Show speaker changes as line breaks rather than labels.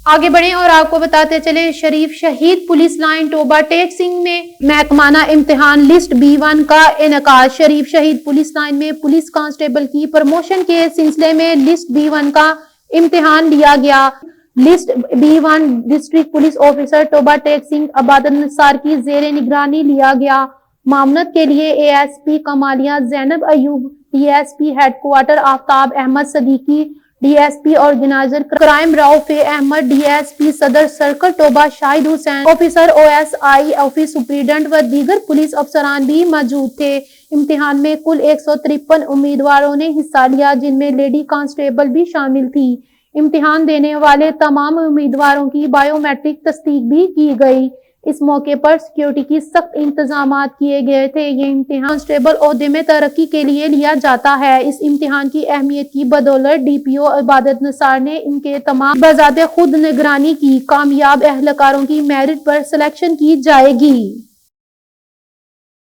آگے بڑھیں اور آپ کو بتاتے چلے شریف شہید پولیس لائن ٹوبہ ٹیک سنگھ میں محکمانہ امتحان لسٹ B1 کا انعقاد۔ شریف شہید پولیس لائن میں پولیس کانسٹیبل کی پروموشن کے سلسلے میں لسٹ B1 کا امتحان لیا گیا۔ List B1 district police officer Toba Tek Singh Ibadat Nisar کی زیر نگرانی لیا گیا۔ معاونت کے لیے ASP Kamalia Zainab Ayub, DSP head quarter Aftab Ahmed Siddiqui, DSP organiser crime Rauf Ahmed, DSP Saddar circle Toba Shahid Hussain, officer OSI office superintendent و دیگر پولیس افسران بھی موجود تھے۔ امتحان میں کل 153 امیدواروں نے حصہ لیا، جن میں لیڈی کانسٹیبل بھی شامل تھی۔ امتحان دینے والے تمام امیدواروں کی بائیو میٹرک تصدیق بھی کی گئی۔ اس موقع پر سیکورٹی کی سخت انتظامات کیے گئے تھے۔ یہ امتحان کانسٹیبل عہدے میں ترقی کے لیے لیا جاتا ہے۔ اس امتحان کی اہمیت کی بدولت DPO عبادت نثار نے ان کے تمام بذات خود نگرانی کی۔ کامیاب اہلکاروں کی میرٹ پر سلیکشن کی جائے گی۔